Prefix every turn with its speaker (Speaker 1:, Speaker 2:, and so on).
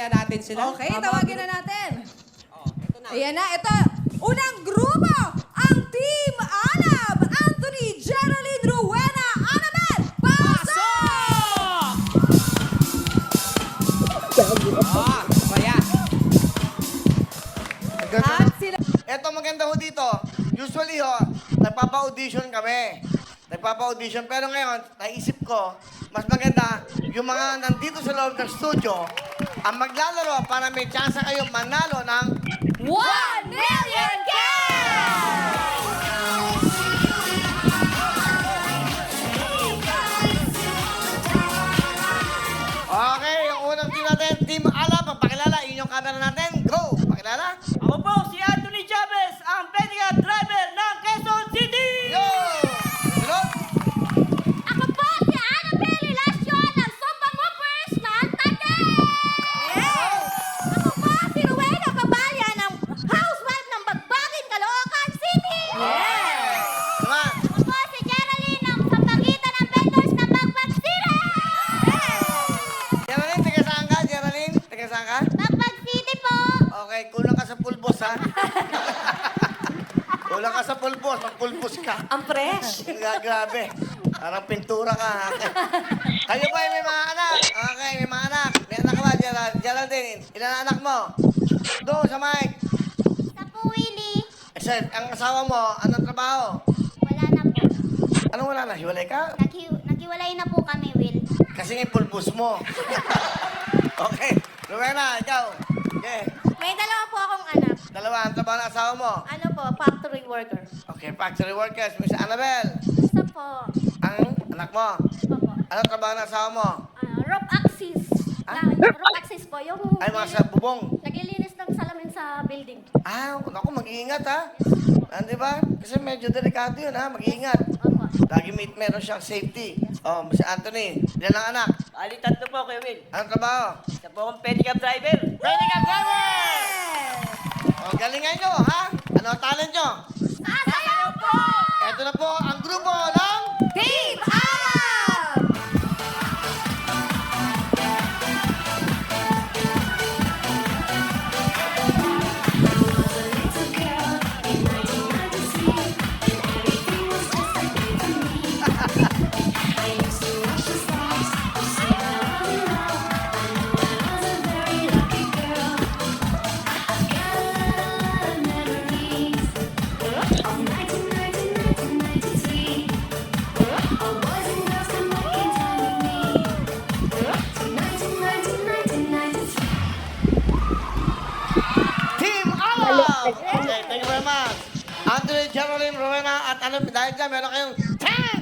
Speaker 1: kaya natin sila.
Speaker 2: Okay,
Speaker 1: Tama,
Speaker 2: tawagin
Speaker 1: group.
Speaker 2: na natin.
Speaker 3: Ito na.
Speaker 2: Ayan na, ito. Unang grupo, ang Team Alab. Anthony, Geraldine, Rowena, Annabel, pasok!
Speaker 1: Kaya.
Speaker 2: At sila...
Speaker 4: Eto maganda ho dito. Usually ho, nagpapa-audition kami. Nagpapa-audition. Pero ngayon, naisip ko, mas maganda yung mga nandito sa loob ng studio ang maglalaro para may chance kayong manalo ng
Speaker 2: 1 million cash!
Speaker 4: Okay, yung unang team natin, Team Ala, pagpakilala, inyong camera natin. Go! Pakilala.
Speaker 3: Ako po si Anthony Chavez, ang pedicab driver ng Quezon City!
Speaker 4: Yo! Sunod.
Speaker 5: Ako po si Annabel Relasyon ng Sombang Movers ng Taguig! Ako po si Rowena Babaya ng housewife ng Bagbagin, Caloocan City!
Speaker 4: Naman.
Speaker 5: Ako po si Geraldine ng Sampagitan ng Vendors ng Bagbag City!
Speaker 4: Geraldine, taga saan ka? Geraldine, taga saan ka?
Speaker 5: Bagbag City po!
Speaker 4: Okay, kulang ka sa pulbos, ha? Kulang ka sa pulbos, magpulbos ka.
Speaker 2: Ang fresh.
Speaker 4: Grabe. Parang pintura ka, ha? Kayo ba may mga anak? Okay, may mga anak. May anak ka ba, Geraldine? Ilan ang anak mo? Doon, sa mic.
Speaker 5: Sa po Willie,
Speaker 4: Except, ang asawa mo, anong trabaho?
Speaker 5: wala na po.
Speaker 4: Anong wala na? Hiwalay ka?
Speaker 5: Naghiwalay na po kami, Will.
Speaker 4: Kasi nga yung pulbos mo. Okay. Rowena, ikaw. Okay.
Speaker 5: May dalawa po akong anak.
Speaker 4: Dalawa, ang trabaho ng asawa mo.
Speaker 5: Ano po, factory worker.
Speaker 4: Okay, factory workers. Miss Annabel.
Speaker 5: Isa po.
Speaker 4: Ang anak mo.
Speaker 5: Iba po.
Speaker 4: Anong trabaho ng asawa mo?
Speaker 5: Rope axis.
Speaker 4: Ah?
Speaker 5: Rope axis po, yung
Speaker 4: Ay, mga sa bubong.
Speaker 5: naglilinis ng salamin sa building.
Speaker 4: Ah, ako, mag-iingat, ha? Ah, di ba? Kasi medyo delikado yun, ha? Mag-iingat.
Speaker 5: Opo.
Speaker 4: Lagi meron siyang safety. Oh, Miss Anthony. Ilan ang anak?
Speaker 3: Ali, tatlo po kayo, Will.
Speaker 4: Anong trabaho?
Speaker 3: Isa po akong pedicab driver.
Speaker 4: Pedicab driver! Oh, galingan nyo, ha? Ano ang talent nyo?
Speaker 5: Sasayaw po!
Speaker 4: Ito na po ang grupo ng...
Speaker 2: Team Alab!
Speaker 4: Team Alab! Okay, thank you very much. Anthony, Geraldine, Rowena, at ano, dahil dyan, meron kayong 10,000